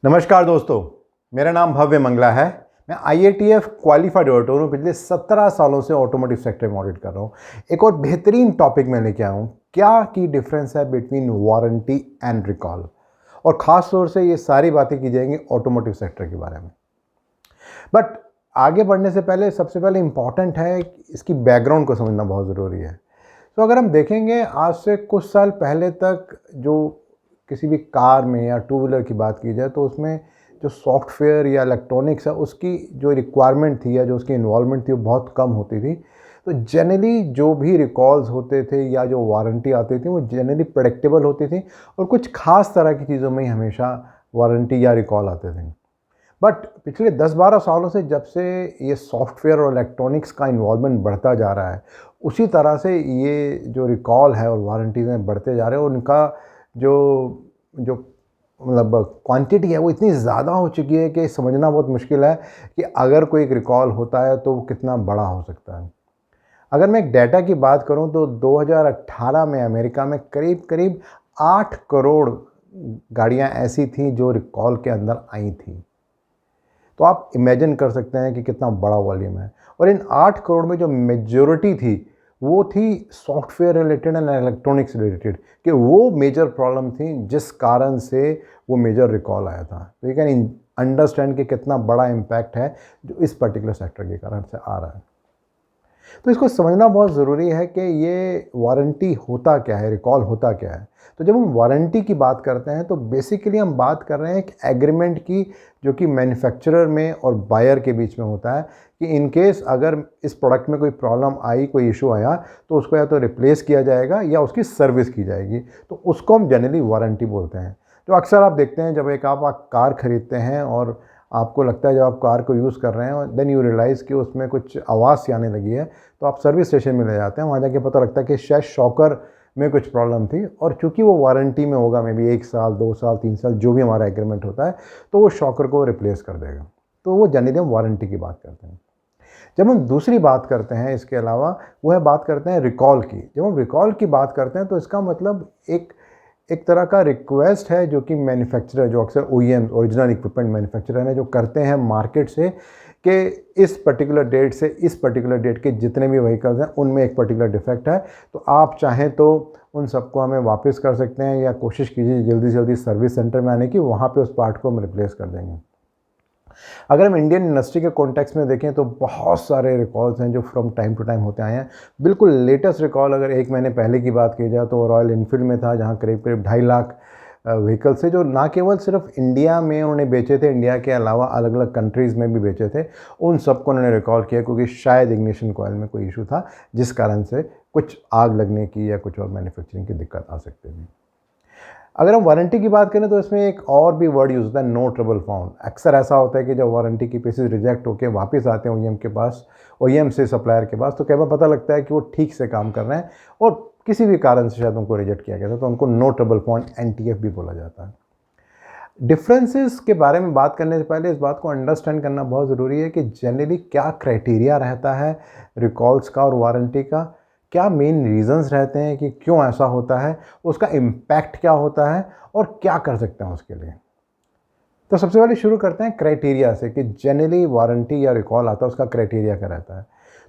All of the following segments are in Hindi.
नमस्कार दोस्तों, मेरा नाम भव्य मंगला है। मैं IATF क्वालिफाइड ऑडिटर हूँ। पिछले 17 सालों से ऑटोमोटिव सेक्टर में ऑडिट कर रहा हूँ। एक और बेहतरीन टॉपिक मैं लेके आया हूँ, क्या की डिफरेंस है बिटवीन वारंटी एंड रिकॉल, और ख़ास तौर से ये सारी बातें की जाएंगी ऑटोमोटिव सेक्टर के बारे में। बट आगे बढ़ने से पहले सबसे पहले इम्पॉर्टेंट है इसकी बैकग्राउंड को समझना बहुत ज़रूरी है। तो अगर हम देखेंगे आज से कुछ साल पहले तक जो किसी भी कार में या टू व्हीलर की बात की जाए तो उसमें जो सॉफ्टवेयर या इलेक्ट्रॉनिक्स है उसकी जो रिक्वायरमेंट थी या जो उसकी इन्वॉल्वमेंट थी वो बहुत कम होती थी। तो जनरली जो भी रिकॉल्स होते थे या जो वारंटी आती थी वो जनरली प्रेडिक्टेबल होती थी और कुछ खास तरह की चीज़ों में ही हमेशा वारंटी या रिकॉल आते थे। बट पिछले 10-12 सालों से जब से ये सॉफ्टवेयर और इलेक्ट्रॉनिक्स का इन्वॉल्वमेंट बढ़ता जा रहा है, उसी तरह से ये जो रिकॉल है और वारंटीज़ हैं बढ़ते जा रहे हैं और उनका जो जो मतलब क्वांटिटी है वो इतनी ज़्यादा हो चुकी है कि समझना बहुत मुश्किल है कि अगर कोई एक रिकॉल होता है तो वो कितना बड़ा हो सकता है। अगर मैं एक डाटा की बात करूं तो 2018 में अमेरिका में करीब करीब 8 करोड़ गाड़ियां ऐसी थी जो रिकॉल के अंदर आई थी। तो आप इमेजिन कर सकते हैं कि कितना बड़ा वॉल्यूम है। और इन 8 करोड़ में जो मेजॉरिटी थी वो थी software related and electronics related, कि वो मेजर प्रॉब्लम थी जिस कारण से वो मेजर रिकॉल आया था। तो यू कैन अंडरस्टैंड कि कितना बड़ा इम्पैक्ट है जो इस पर्टिकुलर सेक्टर के कारण से आ रहा है। तो इसको समझना बहुत ज़रूरी है कि ये वारंटी होता क्या है, रिकॉल होता क्या है। तो जब हम वारंटी की बात करते हैं तो बेसिकली हम बात कर रहे हैं एक एग्रीमेंट की जो कि मैन्युफैक्चरर में और बायर के बीच में होता है कि इन केस अगर इस प्रोडक्ट में कोई प्रॉब्लम आई, कोई इशू आया तो उसको या तो रिप्लेस किया जाएगा या उसकी सर्विस की जाएगी। तो उसको हम जनरली वारंटी बोलते हैं। तो अक्सर आप देखते हैं जब एक आप कार ख़रीदते हैं और आपको लगता है जब आप कार को यूज़ कर रहे हैं और देन यू रियलाइज़ कि उसमें कुछ आवाज़ सी आने लगी है, तो आप सर्विस स्टेशन में ले जाते हैं। वहाँ जाके पता लगता है कि शायद शॉकर में कुछ प्रॉब्लम थी और चूंकि वो वारंटी में होगा, मे बी 1 साल 2 साल 3 साल जो भी हमारा एग्रीमेंट होता है, तो वो शॉकर को रिप्लेस कर देगा। तो वो जनरली हम वारंटी की बात करते हैं। जब हम दूसरी बात करते हैं इसके अलावा, वो है बात करते हैं रिकॉल की। जब हम रिकॉल की बात करते हैं तो इसका मतलब एक तरह का रिक्वेस्ट है जो कि मैन्युफैक्चरर, जो अक्सर OEM ओरिजिनल इक्विपमेंट मैन्युफैक्चरर हैं, जो करते हैं मार्केट से कि इस पर्टिकुलर डेट से इस पर्टिकुलर डेट के जितने भी व्हीकल्स हैं उनमें एक पर्टिकुलर डिफेक्ट है, तो आप चाहें तो उन सबको हमें वापस कर सकते हैं या कोशिश कीजिए जल्दी से जल्दी सर्विस सेंटर में आने की, वहाँ पे उस पार्ट को हम रिप्लेस कर देंगे। अगर हम इंडियन इंडस्ट्री के कॉन्टेक्स्ट में देखें तो बहुत सारे रिकॉल्स हैं जो फ्रॉम टाइम टू टाइम होते आए हैं। बिल्कुल लेटेस्ट रिकॉल अगर 1 महीने पहले की बात की जाए तो रॉयल इनफील्ड में था, जहां करीब करीब 2.5 लाख व्हीकल्स थे जो ना केवल सिर्फ इंडिया में उन्होंने बेचे थे, इंडिया के अलावा अलग अलग कंट्रीज़ में भी बेचे थे। उन सबको उन्होंने रिकॉल किया क्योंकि शायद इग्निशन कॉइल में कोई इशू था जिस कारण से कुछ आग लगने की या कुछ और मैन्युफैक्चरिंग की दिक्कत आ सकती थी। अगर हम वारंटी की बात करें तो इसमें एक और भी वर्ड यूज़ होता है, नो ट्रबल फाउंड। अक्सर ऐसा होता है कि जब वारंटी की पीसेस रिजेक्ट होकर वापस आते हैं OEM के पास, OEM से सप्लायर के पास, तो कई बार पता लगता है कि वो ठीक से काम कर रहे हैं और किसी भी कारण से शायद उनको रिजेक्ट किया गया था, तो उनको नो ट्रबल फाउंड NTF भी बोला जाता है। डिफरेंसेस के बारे में बात करने से पहले इस बात को अंडरस्टैंड करना बहुत ज़रूरी है कि जनरली क्या क्राइटेरिया रहता है रिकॉल्स का और वारंटी का, क्या मेन रीजंस रहते हैं कि क्यों ऐसा होता है, उसका इम्पैक्ट क्या होता है और क्या कर सकते हैं उसके लिए। तो सबसे पहले शुरू करते हैं क्राइटेरिया से कि जनरली वारंटी या रिकॉल आता है उसका क्राइटेरिया क्या रहता है।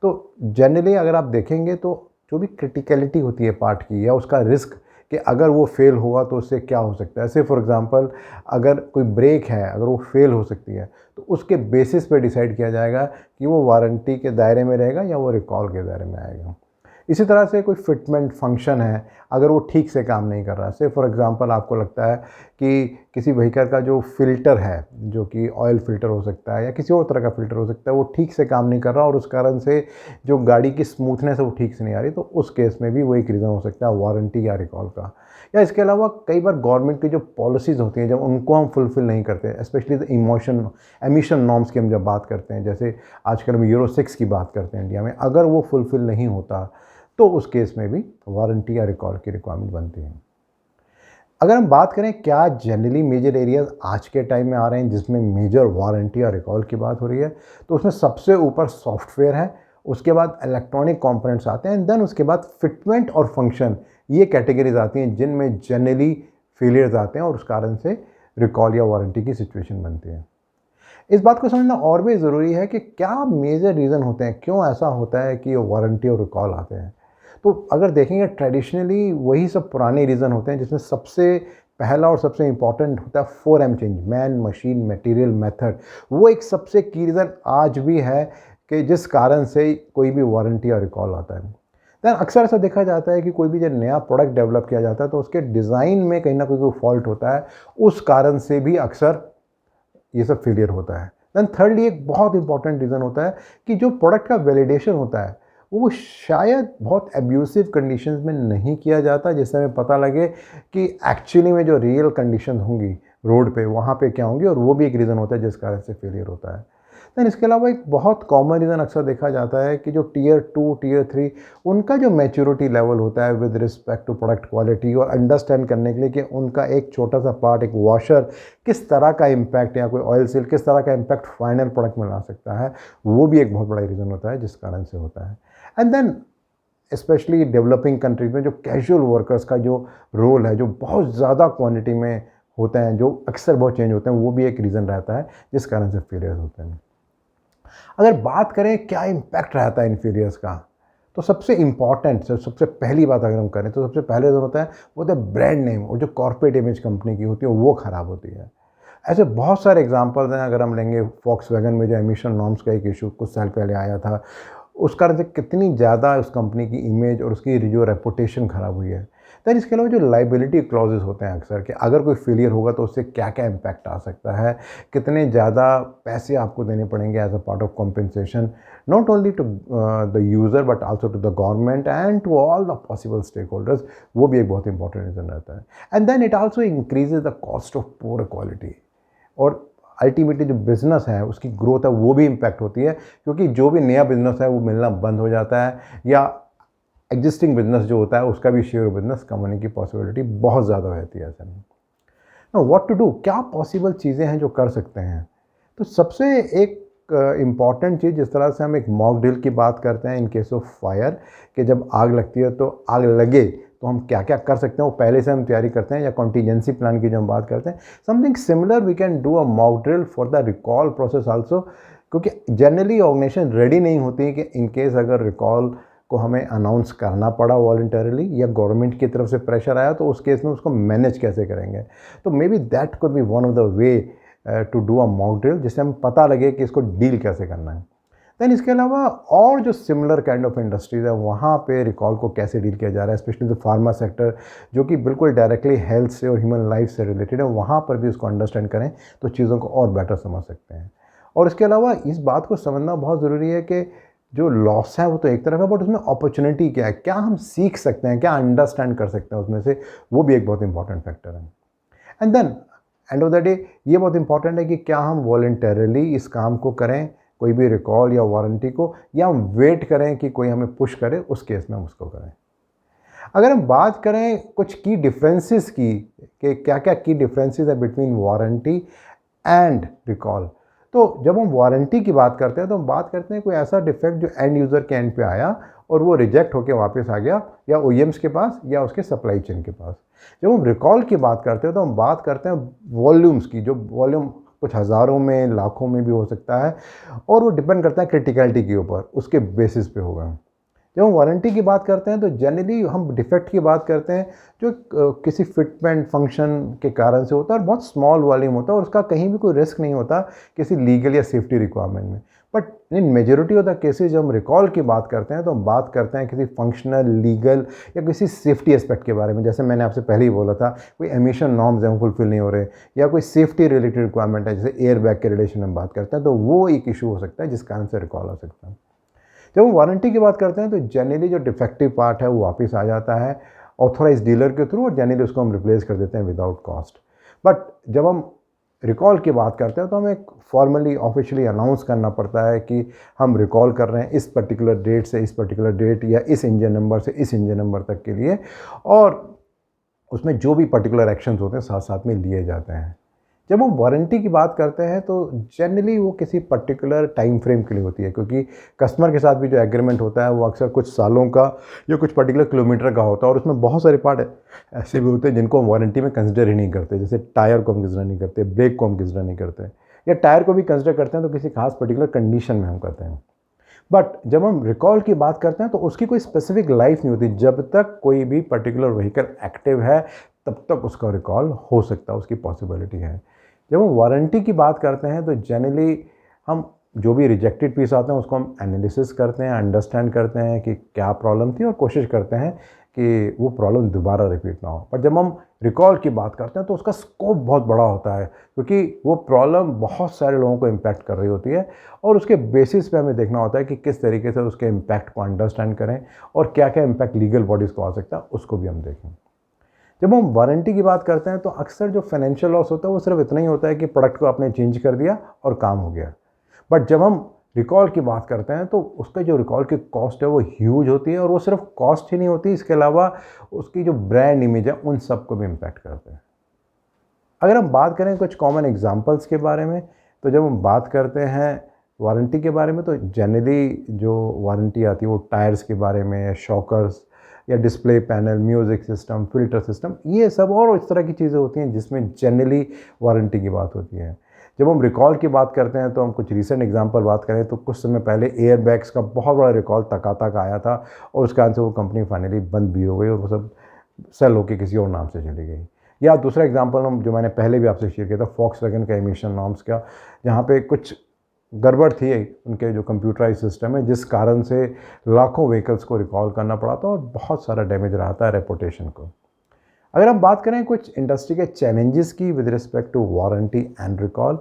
तो जनरली अगर आप देखेंगे तो जो भी क्रिटिकलिटी होती है पार्ट की या उसका रिस्क कि अगर वो फेल हुआ तो उससे क्या हो सकता है। ऐसे फॉर एग्जांपल अगर कोई ब्रेक है, अगर वो फेल हो सकती है तो उसके बेसिस पे डिसाइड किया जाएगा कि वो वारंटी के दायरे में रहेगा या वो रिकॉल के दायरे में आएगा। इसी तरह से कोई फिटमेंट फंक्शन है, अगर वो ठीक से काम नहीं कर रहा, से फॉर एग्जांपल आपको लगता है कि किसी व्हीकल का जो फ़िल्टर है, जो कि ऑयल फ़िल्टर हो सकता है या किसी और तरह का फ़िल्टर हो सकता है, वो ठीक से काम नहीं कर रहा और उस कारण से जो गाड़ी की स्मूथनेस है वो ठीक से नहीं आ रही, तो उस केस में भी वो एक रीज़न हो सकता है वारंटी या रिकॉल का। या इसके अलावा कई बार गवर्नमेंट की जो पॉलिसीज़ होती हैं जब उनको हम फुलफ़िल नहीं करते, स्पेशली द एमिशन नॉर्म्स की हम जब बात करते हैं, जैसे आजकल हम यूरो 6 की बात करते हैं इंडिया में, अगर वो फुलफ़िल नहीं होता तो उस केस में भी वारंटी या रिकॉल की रिक्वायरमेंट बनती है। अगर हम बात करें क्या जनरली मेजर एरियाज आज के टाइम में आ रहे हैं जिसमें मेजर वारंटी या रिकॉल की बात हो रही है, तो उसमें सबसे ऊपर सॉफ्टवेयर है, उसके बाद इलेक्ट्रॉनिक कंपोनेंट्स आते हैं, देन उसके बाद फिटमेंट और फंक्शन, ये कैटेगरीज आती हैं जिनमें जनरली फेलियर्स आते हैं और उस कारण से रिकॉल या वारंटी की सिचुएशन बनती है। इस बात को समझना और भी ज़रूरी है कि क्या मेजर रीज़न होते हैं, क्यों ऐसा होता है कि वारंटी और रिकॉल आते हैं। तो अगर देखेंगे ट्रेडिशनली वही सब पुराने रीज़न होते हैं, जिसमें सबसे पहला और सबसे इम्पॉर्टेंट होता है 4M change, man, machine, material, method. वो एक सबसे की रीज़न आज भी है कि जिस कारण से कोई भी वारंटी और रिकॉल आता है। दैन अक्सर ऐसा देखा जाता है कि कोई भी जब नया प्रोडक्ट डेवलप किया जाता है तो उसके डिज़ाइन में कहीं ना कोई फॉल्ट होता है, उस कारण से भी अक्सर ये सब फेलियर होता है। दैन थर्डली एक बहुत इंपॉर्टेंट रीज़न होता है कि जो प्रोडक्ट का वैलिडेशन होता है वो शायद बहुत एब्यूसिव कंडीशंस में नहीं किया जाता, जिससे हमें पता लगे कि एक्चुअली में जो रियल कंडीशन होंगी रोड पे वहाँ पे क्या होंगी, और वो भी एक रीज़न होता है जिस कारण से फेलियर होता है। दैन इसके अलावा एक बहुत कॉमन रीज़न अक्सर देखा जाता है कि जो टियर 2, टियर 3 उनका जो मैच्योरिटी लेवल होता है with respect to product quality, और अंडरस्टैंड करने के लिए कि उनका एक छोटा सा पार्ट, एक वॉशर, किस तरह का इम्पैक्ट या कोई ऑयल सील किस तरह का इम्पैक्ट फाइनल प्रोडक्ट में ला सकता है, वो भी एक बहुत बड़ा रीज़न होता है जिस कारण से होता है। And then specially developing countries में जो कैजुअल वर्कर्स का जो रोल है, जो बहुत ज़्यादा क्वांटिटी में होते हैं, जो अक्सर बहुत चेंज होते हैं, वो भी एक रीज़न रहता है जिस कारण से फेलियर्स होते हैं। अगर बात करें क्या इम्पैक्ट रहता है इन फेलियर्स का, तो सबसे इम्पॉर्टेंट, सबसे पहली बात अगर हम करें तो सबसे पहले जो होता है वो होता है ब्रांड नेम, और जो कॉर्पोरेट इमेज कंपनी की होती है वो ख़राब होती है। ऐसे बहुत सारे एग्जांपल्स हैं। अगर हम लेंगे वैगन में जो एमिशन नॉर्म्स का एक इशू कुछ साल पहले आया था, उस कारण से कितनी ज़्यादा उस कंपनी की इमेज और उसकी जो रेपुटेशन ख़राब हुई है। दैन इसके अलावा जो लाइबिलिटी क्लॉजेस होते हैं अक्सर, कि अगर कोई फेलियर होगा तो उससे क्या क्या इम्पैक्ट आ सकता है, कितने ज़्यादा पैसे आपको देने पड़ेंगे as a part of compensation, not only to the user but also to the government and to all the possible stakeholders, वो भी एक बहुत इंपॉर्टेंट रीज़न रहता है। And then it also increases the cost of poor quality, और अल्टीमेटली जो बिज़नेस है उसकी ग्रोथ है वो भी इम्पैक्ट होती है, क्योंकि जो भी नया बिज़नेस है वो मिलना बंद हो जाता है, या एग्जिस्टिंग बिज़नेस जो होता है उसका भी शेयर बिज़नेस कम होने की पॉसिबिलिटी बहुत ज़्यादा रहती है ऐसे में। ना व्हाट टू डू, क्या पॉसिबल चीज़ें हैं जो कर सकते हैं। तो सबसे एक इम्पॉर्टेंट चीज़, जिस तरह से हम एक मॉक ड्रिल की बात करते हैं इन केस ऑफ फायर, कि जब आग लगती है तो आग लगे तो हम क्या क्या कर सकते हैं, वो पहले से हम तैयारी करते हैं, या कॉन्टीजेंसी प्लान की जो हम बात करते हैं, something similar we can do a mock drill for the recall process also. क्योंकि जनरली ऑर्गेनाइजेशन रेडी नहीं होती कि इन केस अगर रिकॉल को हमें अनाउंस करना पड़ा वॉलंटरली, या गवर्नमेंट की तरफ से प्रेशर आया, तो उस केस में उसको मैनेज कैसे करेंगे। तो maybe that could be one of the way to do a mock drill, जिससे हम पता लगे कि इसको डील कैसे करना है। दैन इसके अलावा और जो सिमिलर काइंड ऑफ इंडस्ट्रीज़ है वहाँ पे रिकॉल को कैसे डील किया जा रहा है, स्पेशली द फार्मा सेक्टर, जो कि बिल्कुल डायरेक्टली हेल्थ से और ह्यूमन लाइफ से रिलेटेड है, वहाँ पर भी इसको अंडरस्टैंड करें तो चीज़ों को और बेटर समझ सकते हैं। और इसके अलावा इस बात को समझना बहुत ज़रूरी है कि जो लॉस है वो तो एक तरफ है, बट उसमें अपॉर्चुनिटी क्या है, क्या हम सीख सकते हैं, क्या अंडरस्टैंड कर सकते हैं उसमें से, वो भी एक बहुत इंपॉर्टेंट फैक्टर है। And then end of the day ये बहुत इंपॉर्टेंट है कि क्या हम वॉलंटरली इस काम को करें, कोई भी रिकॉल या वारंटी को, या हम वेट करें कि कोई हमें पुश करे, उस केस में हम उसको करें। अगर हम बात करें कुछ की डिफरेंसेस की, कि क्या क्या की डिफरेंसेस है बिटवीन वारंटी एंड रिकॉल, तो जब हम वारंटी की बात करते हैं तो हम बात करते हैं कोई ऐसा डिफेक्ट जो एंड यूज़र के एंड पे आया और वो रिजेक्ट होकर वापस आ गया, या OEMs के पास या उसके सप्लाई चेन के पास। जब हम रिकॉल की बात करते हैं तो हम बात करते हैं वॉल्यूम्स की, जो वॉल्यूम कुछ हज़ारों में, लाखों में भी हो सकता है, और वो डिपेंड करता है क्रिटिकलिटी के ऊपर, उसके बेसिस पे होगा। जब हम वारंटी की बात करते हैं तो जनरली हम डिफेक्ट की बात करते हैं जो किसी फिटमेंट फंक्शन के कारण से होता है, और बहुत स्मॉल वॉल्यूम होता है, और उसका कहीं भी कोई रिस्क नहीं होता किसी लीगल या सेफ्टी रिक्वायरमेंट में। But in majority of the cases जब हम रिकॉल की बात करते हैं तो हम बात करते हैं किसी फंक्शनल, लीगल या किसी सेफ्टी एस्पेक्ट के बारे में। जैसे मैंने आपसे पहले ही बोला था, कोई एमिशन नॉर्म्स हैं वो फुलफिल नहीं हो रहे, या कोई सेफ्टी रिलेटेड रिक्वायरमेंट है, जैसे एयर बैग के रिलेशन में बात करते हैं, तो वो एक इशू हो सकता है जिस कारण से रिकॉल हो सकता है। जब हम वारंटी की बात करते हैं तो जनरली जो डिफेक्टिव पार्ट है वो वापस आ जाता है ऑथोराइज डीलर के थ्रू, और जनरली उसको हम रिप्लेस कर देते हैं विदाउट कॉस्ट। बट जब हम रिकॉल की बात करते हैं तो हमें फॉर्मली ऑफिशियली अनाउंस करना पड़ता है कि हम रिकॉल कर रहे हैं इस पर्टिकुलर डेट से इस पर्टिकुलर डेट, या इस इंजन नंबर से इस इंजन नंबर तक के लिए, और उसमें जो भी पर्टिकुलर एक्शंस होते हैं साथ साथ में लिए जाते हैं। जब हम वारंटी की बात करते हैं तो जनरली वो किसी पर्टिकुलर टाइम फ्रेम के लिए होती है, क्योंकि कस्टमर के साथ भी जो एग्रीमेंट होता है वो अक्सर कुछ सालों का या कुछ पर्टिकुलर किलोमीटर का होता है, और उसमें बहुत सारे पार्ट ऐसे भी होते हैं जिनको हम वारंटी में कंसिडर ही नहीं करते। जैसे टायर को हम कंसिडर नहीं करते, ब्रेक को हम कंसिडर नहीं करते, या टायर को भी कंसिडर करते हैं तो किसी खास पर्टिकुलर कंडीशन में हम करते हैं। बट जब हम रिकॉल की बात करते हैं तो उसकी कोई स्पेसिफिक लाइफ नहीं होती। जब तक कोई भी पर्टिकुलर व्हीकल एक्टिव है तब तक उसका रिकॉल हो सकता है, उसकी पॉसिबिलिटी है। जब हम वारंटी की बात करते हैं तो जनरली हम जो भी रिजेक्टेड पीस आते हैं उसको हम एनालिसिस करते हैं, अंडरस्टैंड करते हैं कि क्या प्रॉब्लम थी, और कोशिश करते हैं कि वो प्रॉब्लम दोबारा रिपीट ना हो। पर जब हम रिकॉल की बात करते हैं तो उसका स्कोप बहुत बड़ा होता है, क्योंकि वो प्रॉब्लम बहुत सारे लोगों को इम्पैक्ट कर रही होती है, और उसके बेसिस पे हमें देखना होता है कि किस तरीके से उसके इम्पैक्ट को अंडरस्टैंड करें और क्या क्या इम्पैक्ट लीगल बॉडीज़ को आ सकता है उसको भी हम देखें। जब हम वारंटी की बात करते हैं तो अक्सर जो फाइनेंशियल लॉस होता है वो सिर्फ इतना ही होता है कि प्रोडक्ट को आपने चेंज कर दिया और काम हो गया। बट जब हम रिकॉल की बात करते हैं तो उसका जो रिकॉल की कॉस्ट है वो ह्यूज होती है, और वो सिर्फ कॉस्ट ही नहीं होती, इसके अलावा उसकी जो ब्रांड इमेज है उन सबको भी इम्पैक्ट करते हैं। अगर हम बात करें कुछ कॉमन एग्जांपल्स के बारे में, तो जब हम बात करते हैं वारंटी के बारे में तो जनरली जो वारंटी आती है वो टायर्स के बारे में, या शॉकर्स, या display panel, music system, filter system, ये सब और इस तरह की चीज़ें होती हैं जिसमें जनरली वारंटी की बात होती है। जब हम रिकॉल की बात करते हैं तो हम कुछ रीसेंट एग्जांपल बात करें तो कुछ समय पहले एयर बैग्स का बहुत बड़ा रिकॉल तकाता का आया था, और उसके कारण से वो कंपनी फाइनली बंद भी हो गई और वो सब सेल होकर किसी और नाम से चली गई। या दूसरा एग्जांपल हम जो मैंने पहले भी आपसे शेयर किया था, फॉक्सवैगन का एमिशन नॉर्म्स का, जहाँ पे कुछ गड़बड़ थी उनके जो कंप्यूटराइज सिस्टम है, जिस कारण से लाखों व्हीकल्स को रिकॉल करना पड़ा था और बहुत सारा डैमेज रहा था रेपुटेशन को। अगर हम बात करें कुछ इंडस्ट्री के चैलेंजेस की with respect to warranty and recall,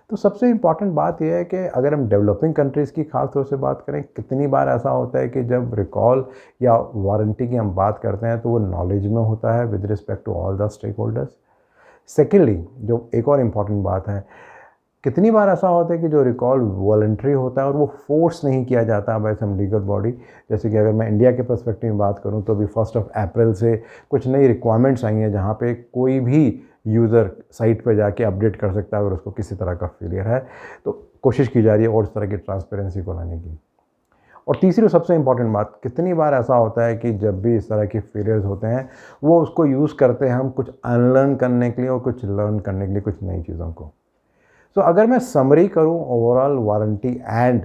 तो सबसे इम्पॉर्टेंट बात यह है कि अगर हम डेवलपिंग कंट्रीज़ की खास तौर से बात करें, कितनी बार ऐसा होता है कि जब रिकॉल या वारंटी की हम बात करते हैं तो वो नॉलेज में होता है with respect to all the stakeholders. Secondly, जो एक और इम्पॉर्टेंट बात है, कितनी बार ऐसा होता है कि जो रिकॉल वॉलंटरी होता है और वो फोर्स नहीं किया जाता बाय सम लीगल बॉडी। जैसे कि अगर मैं इंडिया के पर्सपेक्टिव में बात करूं तो अभी 1 अप्रैल से कुछ नई रिक्वायरमेंट्स आई हैं जहां पे कोई भी यूज़र साइट पर जाके अपडेट कर सकता है अगर उसको किसी तरह का फेलियर है। तो कोशिश की जा रही है और इस तरह की ट्रांसपेरेंसी को लाने की। और तीसरी सबसे इम्पॉर्टेंट बात, कितनी बार ऐसा होता है कि जब भी इस तरह के फेलियर्स होते हैं वो उसको यूज़ करते हैं हम कुछ अनलर्न करने के लिए और कुछ लर्न करने के लिए कुछ नई चीज़ों को। तो अगर मैं समरी करूं ओवरऑल वारंटी एंड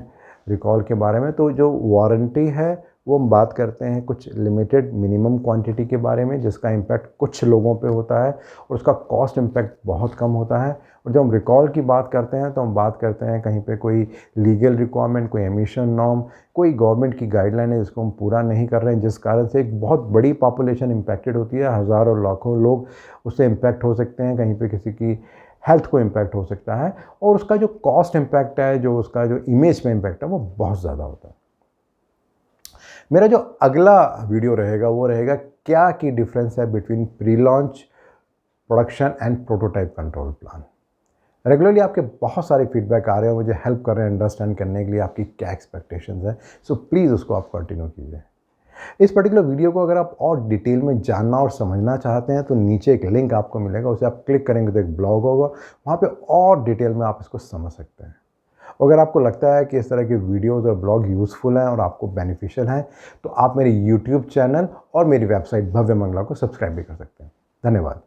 रिकॉल के बारे में, तो जो वारंटी है वो हम बात करते हैं कुछ लिमिटेड मिनिमम क्वांटिटी के बारे में जिसका इम्पैक्ट कुछ लोगों पे होता है और उसका कॉस्ट इम्पैक्ट बहुत कम होता है। और जब हम रिकॉल की बात करते हैं तो हम बात करते हैं कहीं पे कोई लीगल रिक्वायरमेंट, कोई एमिशन नॉर्म, कोई गवर्नमेंट की गाइडलाइन है जिसको हम पूरा नहीं कर रहे हैं, जिस कारण से एक बहुत बड़ी पॉपुलेशन इम्पैक्टेड होती है, हज़ारों लाखों लोग उससे इम्पैक्ट हो सकते हैं, कहीं पे किसी की हेल्थ को इम्पैक्ट हो सकता है, और उसका जो कॉस्ट इम्पैक्ट है, जो उसका जो इमेज पे इम्पैक्ट है वो बहुत ज़्यादा होता है। मेरा जो अगला वीडियो रहेगा वो रहेगा क्या की डिफरेंस है between pre launch, production and prototype control plan. Regularly आपके बहुत सारे फीडबैक आ रहे हैं, मुझे हेल्प कर रहे हैं अंडरस्टैंड करने के लिए आपकी क्या एक्सपेक्टेशंस है। सो प्लीज़ उसको आप कंटिन्यू कीजिए। इस पर्टिकुलर वीडियो को अगर आप और डिटेल में जानना और समझना चाहते हैं तो नीचे एक लिंक आपको मिलेगा, उसे आप क्लिक करेंगे तो एक ब्लॉग होगा, वहाँ पे और डिटेल में आप इसको समझ सकते हैं। अगर आपको लगता है कि इस तरह के वीडियोज़ और ब्लॉग यूज़फुल हैं और आपको बेनिफिशियल हैं तो आप मेरे यूट्यूब चैनल और मेरी वेबसाइट भव्य मंगला को सब्सक्राइब भी कर सकते हैं। धन्यवाद।